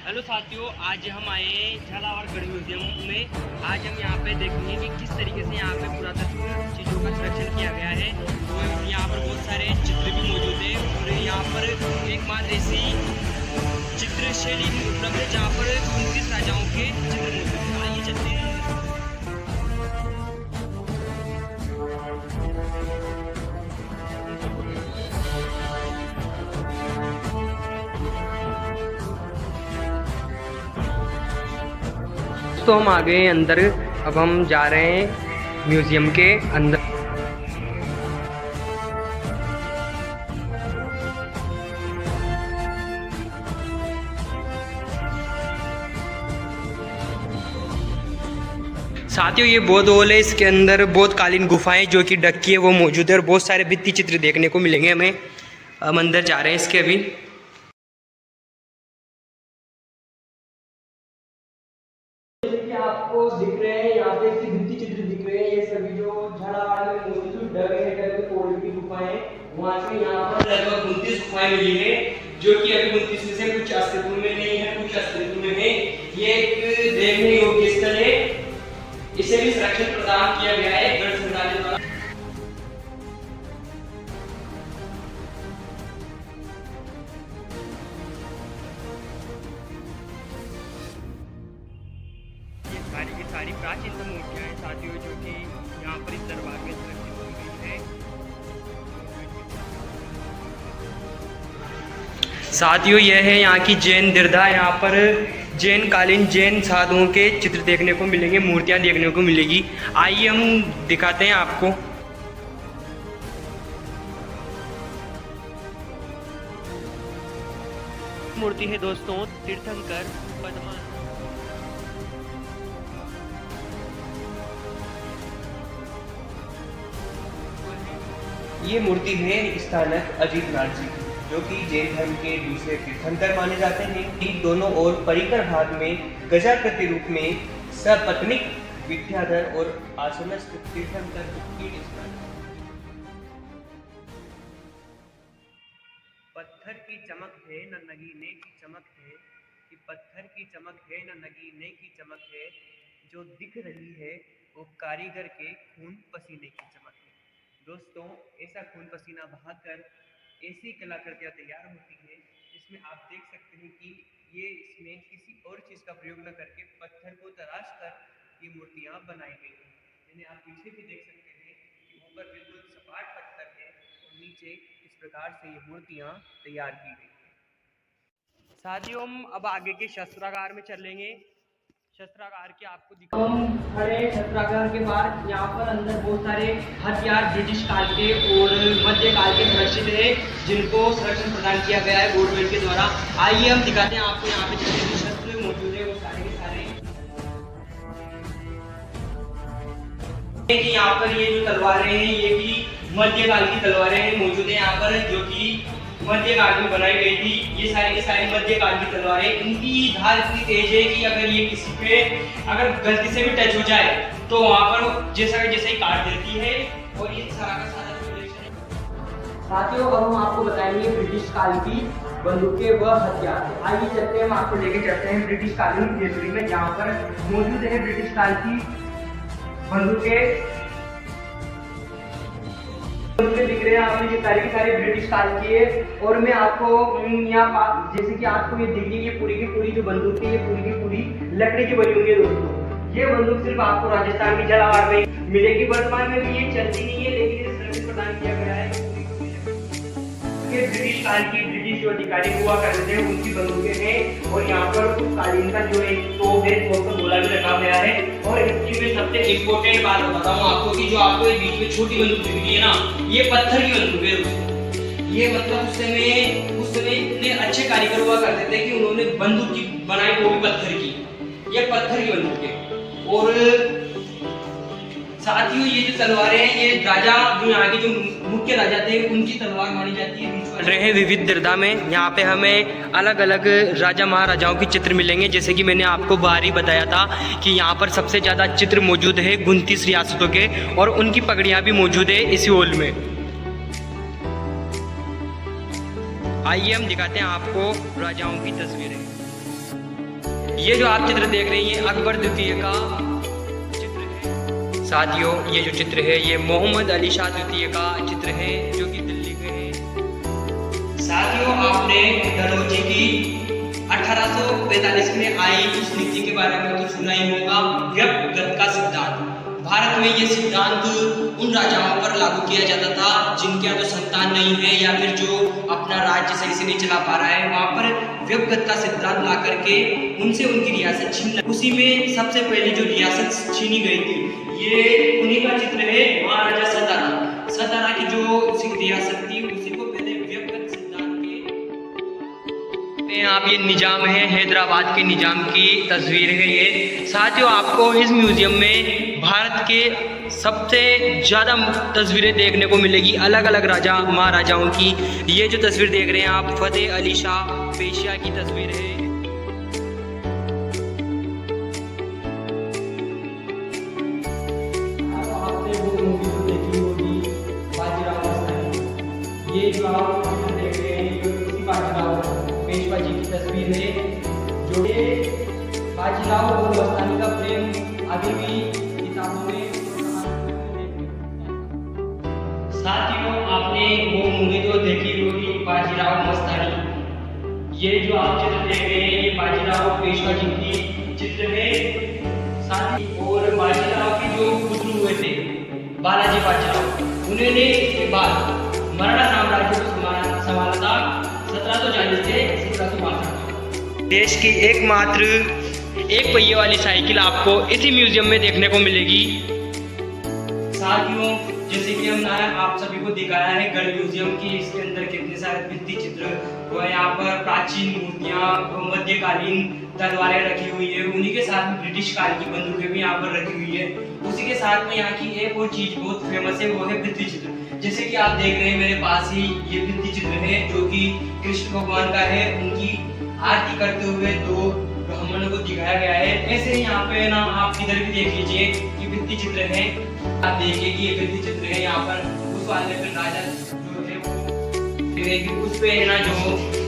Hello साथियों, आज हम आए हैं झालावाड़ गढ़ म्यूजियम में। आज हम यहाँ पे देखेंगे कि किस तरीके से यहाँ पे पुरातत्व चीज़ों का संरक्षण किया गया है। और यहाँ पर बहुत सारे चित्र भी मौजूद हैं और यहाँ पर एकमात्र ऐसी चित्रशैली भी उपलब्ध है जहाँ पर 29 राजाओं के चित्र मौजूद हैं। आइए चलते हैं। तो हम आ गए हैं अंदर। अब हम जा रहे हैं म्यूजियम के अंदर। साथियों, ये बौद्ध हॉल है। इसके अंदर बौद्धकालीन गुफाएं जो कि ढकी है वो मौजूद है और बहुत सारे भित्ति चित्र देखने को मिलेंगे हमें। हम अंदर जा रहे हैं इसके अभी। आपको दिख रहे हैं यहाँ पे भित्ति चित्र दिख रहे हैं। ये सभी जो झालावाड़ में मौजूद डग की गुफाएं, वहाँ से यहाँ पर लगभग 29 गुफाएं मिली है जो कि अभी 29 में से कुछ अस्तित्व में नहीं है, कुछ अस्तित्व में है। ये एक देखने योग्य स्थल है। इसे भी संरक्षण प्रदान किया गया है गढ़ संग्रहालय द्वारा। सारी प्राचीन मूर्तियां हैं साथियों, जो कि यहाँ पर इस दरबार में सुरक्षित की गई है। साथियों, यह है यहाँ की जैन दरगाह। यहाँ पर जैन कालीन जैन साधुओं के चित्र देखने को मिलेंगे, मूर्तियां देखने को मिलेगी। आइए हम दिखाते हैं आपको। मूर्ति है दोस्तों तीर्थंकर पद्मा। ये मूर्ति है स्थानक अजितनाथ जी, जो कि जैन धर्म के दूसरे तीर्थंकर माने जाते हैं। ठीक दोनों ओर परिकर भाग में गजाकृति रूप में सपत्नीक विद्याधर और आसनस्थ तीर्थंकर पीठ स्थान। पत्थर की चमक है न नगीने की चमक है, कि पत्थर की चमक है न नगीने की चमक है, जो दिख रही है वो कारीगर के खून पसीने की चमक है। दोस्तों, ऐसा खून पसीना बहाकर ऐसी कलाकृतियाँ तैयार होती है जिसमें आप देख सकते हैं कि ये इसमें किसी और चीज़ का प्रयोग न करके पत्थर को तराश कर ये मूर्तियाँ बनाई गई हैं। जिन्हें आप पीछे भी देख सकते हैं कि ऊपर बिल्कुल सपाट पत्थर है और नीचे इस प्रकार से ये मूर्तियाँ तैयार की गई हैं। साथियों, हम अब आगे के शस्त्रागार में चलेंगे। शस्त्रागार के आपको दिखाऊं। हम खड़े शस्त्रागार के बाद यहाँ पर अंदर बहुत सारे हथियार ब्रिटिश काल के और मध्यकाल के सुरक्षित है, जिनको संरक्षण प्रदान किया गया है गवर्नमेंट के द्वारा। आइए हम दिखाते हैं आपको यहाँ पे जितने भी शस्त्र मौजूद है वो सारे के सारे। यहाँ पर ये जो तलवारें हैं ये भी मध्यकाल की तलवारें हैं मौजूद है यहाँ पर, जो कि मध्यकाल में बनाई गई थी। ये सारी की सारी मध्यकाल की तलवारें। इनकी धार इतनी तेज है कि अगर ये किसी पे अगर गलती से भी टच हो जाए तो वहाँ पर जैसा ही काट देती है। और ये सारा का सारा कलेक्शन है। साथियों, अब हम आपको बताएंगे ब्रिटिश काल की बंदूकें व हथियार। आइए चलते हैं, हम आपको लेके चलते हैं ब्रिटिश कालीन थिएटरी में, जहाँ पर मौजूद है ब्रिटिश काल की बंदूकें दिख रहे हैं। आपने ये सारी की सारी ब्रिटिश काल की है। और मैं आपको यहाँ जैसे कि आपको ये दिख रही है पूरी की पूरी जो बंदूक है ये पूरी की पूरी लकड़ी की बनी हुई है दोस्तों। ये बंदूक सिर्फ आपको राजस्थान की झालावाड़ में मिलेगी। वर्तमान में भी ये चलती नहीं है, लेकिन ये सर्विस प्रदान किया गया है। ब्रिटिश काल की ब्रिटिश जो अधिकारी हुआ करते थे उनकी बंदूकें हैं। और यहाँ पर उस कालीन का जो एक तोप है तोप का गोला भी रखा गया है। और इसकी में सबसे इम्पोर्टेंट बात बताता हूँ आपको कि जो आपको ये बीच में छोटी बंदूक दिख रही है ना, ये पत्थर की बंदूक है। ये मतलब उस समय इतने अच्छे कारीगर हुआ करते थे कि उन्होंने बंदूक की बनाई वो भी पत्थर की। ये पत्थर की बंदूक है। और साथियों, ये जो तलवारें हैं ये राजा जो यहाँ के जो मुख्य राजा थे उनकी तलवार मानी जाती है। रहे विविध दरगाह में यहाँ पे हमें अलग अलग राजा महाराजाओं के चित्र मिलेंगे। जैसे कि मैंने आपको बाहर ही बताया था कि यहाँ पर सबसे ज़्यादा चित्र मौजूद है 29 रियासतों के, और उनकी पगड़ियाँ भी मौजूद है इसी हॉल में। आइए हम दिखाते हैं आपको राजाओं की तस्वीरें। ये जो आप चित्र देख रहे हैं ये अकबर द्वितीय का चित्र है। साथियों ये जो चित्र है ये मोहम्मद अली शाह द्वितीय का चित्र है जो कि दिल्ली के हैं। साथियों आपने डलहौजी की 1845 में आई उस नीति के बारे में तो सुना ही होगा, व्यक्तिगत का सिद्धांत। भारत में ये सिद्धांत उन राजाओं पर लागू किया जाता था जिनके यहाँ तो संतान नहीं है या फिर जो अपना राज्य सही से नहीं चला पा रहा है, वहाँ पर व्यक्तिगत का सिद्धांत ला करके उनसे उनकी रियासत छीन, उसी में सबसे पहले जो रियासत छीनी गई थी ये उन्हीं का चित्र है। महाराजा सतारा की जो रियासत थी उसी को पहले व्यक्तिगत सिद्धांत के आप ये निजाम है, हैदराबाद के निजाम की तस्वीर है ये। साथियों आपको इस म्यूजियम में भारत के सबसे ज़्यादा तस्वीरें देखने को मिलेगी अलग अलग राजा महाराजाओं की। ये जो तस्वीर देख रहे हैं आप फतेह अली शाह पेशिया की तस्वीर है। आपने वो मूवी तो देखी होगी बाजीराव मस्तानी। ये जो आप देख रहे हैं ये उसी बाजीराव पेशवा जी की तस्वीर है जो बाजीराव और मस्तानी का प्रेम अभी भी किताबों में। साथियों आपने वो मूवी तो देखी होगी बाजीराव मस्तानी। ये जो आप चित्र देख रहे हैं ये बाजीराव पेशवा जी की चित्र है। साथी और बाजीराव के जो पुत्र हुए थे बालाजी बाजीराव, उन्होंने इसके बाद मराठा साम्राज्य को संभाला था 1740 से 1762। देश की एकमात्र एक पहिए वाली साइकिल आपको इसी म्यूजियम में देखने को मिलेगी। साथियों जैसे कि हमने आप सभी को दिखाया है गढ़ म्यूजियम की, इसके अंदर कितने सारे भित्ति चित्र हुए, यहाँ पर प्राचीन मूर्तियाँ, मध्यकालीन तलवारें रखी हुई है, उन्हीं के साथ में ब्रिटिश काल की बंदूकें भी यहाँ पर रखी हुई है। उसी के साथ में यहाँ की एक और चीज बहुत फेमस है वो है भित्ति चित्र। जैसे कि आप देख रहे हैं मेरे पास ही ये भित्ति चित्र है जो कि कृष्ण भगवान का है, उनकी आरती करते हुए दो ब्राह्मणों को दिखाया गया है। ऐसे ही यहाँ पे ना आप इधर भी देख लीजिए कि भित्ति चित्र है, आप देखिए कि ये भित्ति चित्र है। यहाँ पर उस वाले पे राजा जो है वो उस पे है ना जो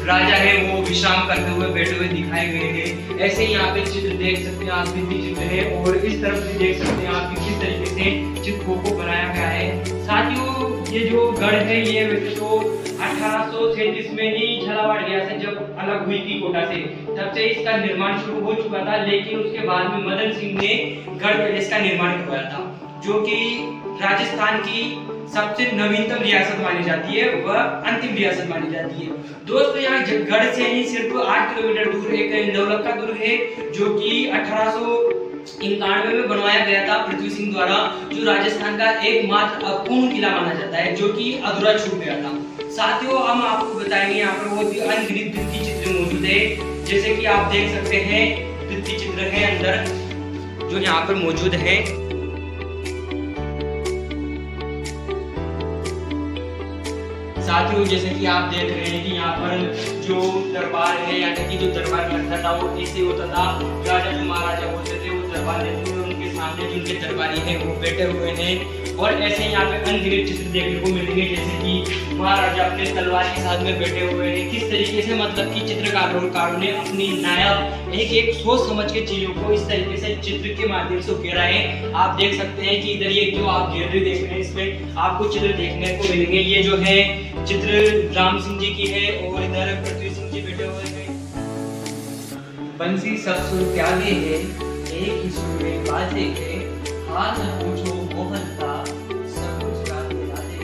राजा है वो विश्राम करते हुए बैठे हुए दिखाए गए हैं। ऐसे ही यहाँ पे चित्र देख सकते हैं आप, भित्ति चित्र है और इस तरफ भी देख सकते हैं आप किस तरीके से चित्रों को बनाया गया है। साथियों ये जो गढ़ है ये वैसे तो 1837 में ही झालावाड़ रियासत जब अलग हुई थी कोटा से, तब से इसका निर्माण शुरू हो चुका था, लेकिन उसके बाद में मदन सिंह ने गढ़ पैलेस का निर्माण करवाया था जो कि राजस्थान की सबसे नवीनतम रियासत मानी जाती है, वह अंतिम रियासत मानी जाती है। दोस्तों यहाँ गढ़ से ही सिर्फ 8 किलोमीटर दूर एक नवलखा दुर्ग है जो कि 1891 में बनवाया गया था पृथ्वी सिंह द्वारा, जो राजस्थान का एकमात्र अपूर्ण किला माना जाता है जो कि अधूरा छूट गया था। साथियों हम आपको बताएंगे यहाँ पर बहुत ही अनगिनत भित्ति चित्र मौजूद है, जैसे कि आप देख सकते हैं भित्ति चित्र है अंदर जो यहाँ पर मौजूद है। साथियों जैसे कि आप देख रहे हैं कि यहाँ पर जो दरबार है यानी कि जो दरबार लगता था वो ऐसे होता था, राजा जो महाराजा होते थे वो दरबार लेते हुए उनके सामने जिनके दरबारी हैं वो बैठे हुए हैं। और ऐसे यहाँ पे अनगिनत चित्र देखने को मिलेंगे जैसे कि महाराजा अपने तलवार के साथ में बैठे हुए हैं। किस तरीके से मतलब कि चित्रकारों ने अपनी नायक एक सोच समझ के चीजों को इस तरीके से चित्र के माध्यम से उकेरा है। आप देख सकते हैं कि इधर ये जो आप गैलरी देख रहे हैं इसमें आपको चित्र देखने को मिलेंगे। ये जो है चित्र राम सिंह जी की है और इधर पृथ्वी सिंह जी बैठे हुए हैं। बंसी सब सुर प्याले है, एक ही सुर में बाजे है, हाल न पूछो मोहन का सब कुछ गाते राधे।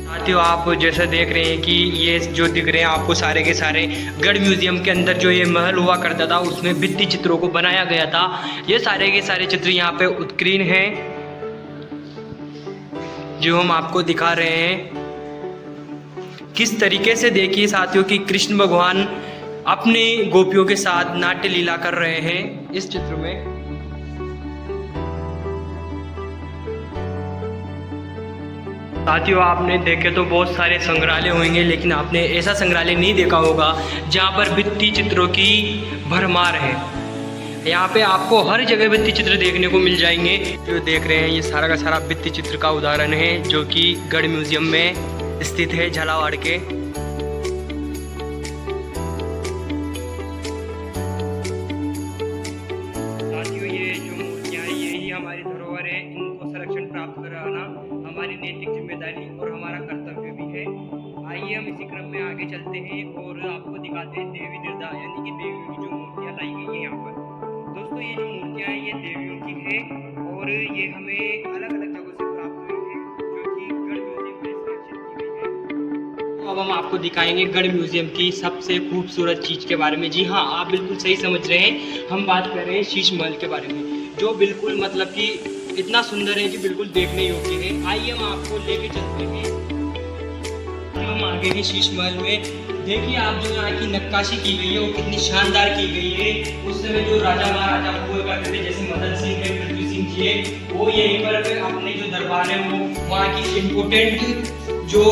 साथियों आप जैसा देख रहे हैं कि ये जो दिख रहे हैं आपको सारे के सारे गढ़ म्यूजियम के अंदर जो ये महल हुआ करता था उसमें भित्ति चित्रों को बनाया गया था। ये सारे के सारे चित्र यहाँ पे उत्कीर्ण हैं जो हम आपको दिखा रहे हैं। किस तरीके से देखिए साथियों कि कृष्ण भगवान अपने गोपियों के साथ नाट्य लीला कर रहे हैं इस चित्र में। साथियों आपने देखे तो बहुत सारे संग्रहालय होंगे लेकिन आपने ऐसा संग्रहालय नहीं देखा होगा जहाँ पर भित्ति चित्रों की भरमार है। यहाँ पे आपको हर जगह भित्ति चित्र देखने को मिल जाएंगे। जो देख रहे हैं ये सारा का सारा भित्ति चित्र का उदाहरण है जो कि गढ़ म्यूजियम में स्थित है झालावाड़ के। देवी दुर्गा यानी कि देवियों की जो मूर्तियाँ लाई गई है यहाँ पर। दोस्तों ये जो मूर्तियाँ हैं ये देवियों की है और ये हमें अलग अलग जगहों से प्राप्त हुई है, जो कि गढ़ म्यूजियम में संरक्षित की गई है। तो अब हम आपको दिखाएंगे गढ़ म्यूजियम की सबसे खूबसूरत चीज़ के बारे में। जी हाँ, आप बिल्कुल सही समझ रहे हैं, हम बात कर रहे हैं शीश महल के बारे में, जो बिल्कुल मतलब कि इतना सुंदर है कि बिल्कुल देखने योग्य है। आइए हम आपको लेके चलते हैं। हम आगे हैं शीश महल में। देखिए आप जो यहाँ की नक्काशी की गई है वो कितनी शानदार की गई है। उस समय जो राजा महाराजा हुआ करते थे, जैसे मदन सिंह है, पृथ्वी सिंह जी है, वो यहीं पर अपने जो दरबार है वो वहाँ की इम्पोर्टेंट जो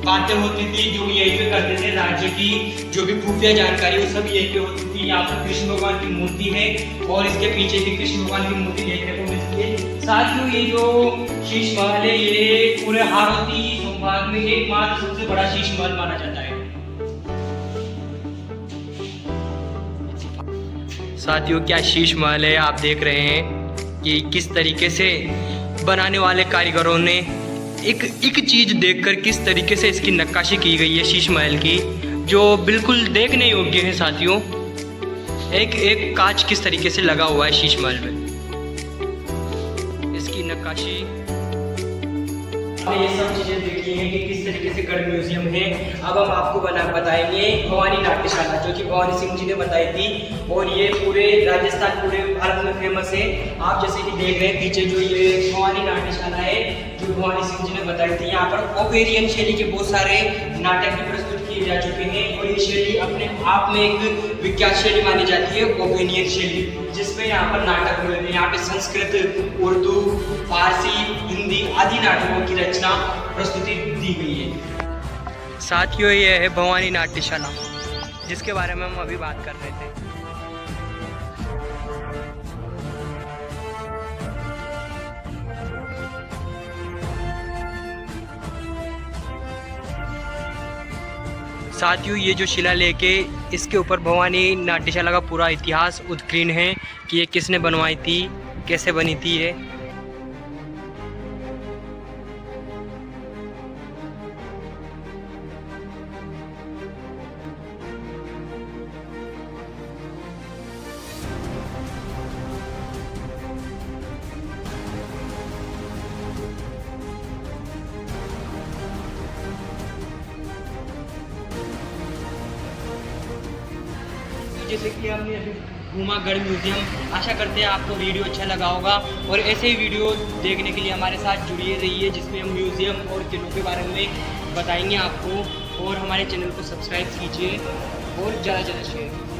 बातें होती थी जो यहीं पे करते थे, राज्य की जो भी खुफिया जानकारी वो सब यहीं पे होती थी। यहाँ पर कृष्ण भगवान की मूर्ति है और इसके पीछे भी कृष्ण भगवान की मूर्ति देखने को मिलती है। साथ ही ये जो शीश महल है ये पूरे हाड़ौती संभाग में एकमात्र सबसे बड़ा शीश महल माना जाता है। साथियों क्या शीश महल है, आप देख रहे हैं कि किस तरीके से बनाने वाले कारीगरों ने एक चीज़ देखकर किस तरीके से इसकी नक्काशी की गई है शीश महल की, जो बिल्कुल देखने योग्य है। साथियों एक कांच किस तरीके से लगा हुआ है शीश महल में, इसकी नक्काशी। ये सब चीज़ें देखी हैं कि किस तरीके से गढ़ म्यूजियम है। अब हम आपको बताएंगे भवानी नाट्यशाला, जो कि भवानी सिंह जी ने बताई थी और ये पूरे राजस्थान पूरे भारत में फेमस है। आप जैसे कि देख रहे हैं पीछे जो ये भवानी नाट्यशाला है जो भवानी सिंह जी ने बताई थी, यहाँ पर ओपेरियन शैली के बहुत सारे नाटक भी प्रस्तुत किए जा चुके हैं और ये शैली अपने आप में एक विख्यात शैली मानी जाती है, ओपेरियन शैली, जिसमें यहाँ पर नाटक हुए थे। यहाँ पे संस्कृत, उर्दू, फारसी, हिंदी आदि नाटकों की रचना प्रस्तुति दी गई है। साथियों ये है भवानी नाट्यशाला जिसके बारे में हम अभी बात कर रहे थे। साथियों ये जो शिलालेख है इसके ऊपर भवानी नाट्यशाला का पूरा इतिहास उत्कीर्ण है कि ये किसने बनवाई थी, कैसे बनी थी ये। जैसे कि हमने अभी घूमा गढ़ म्यूजियम, आशा करते हैं आपको वीडियो अच्छा लगा होगा और ऐसे ही वीडियो देखने के लिए हमारे साथ जुड़िए रहिए, जिसमें हम म्यूजियम और किलों के बारे में बताएंगे आपको। और हमारे चैनल को सब्सक्राइब कीजिए और ज़्यादा से ज़्यादा शेयर कीजिए।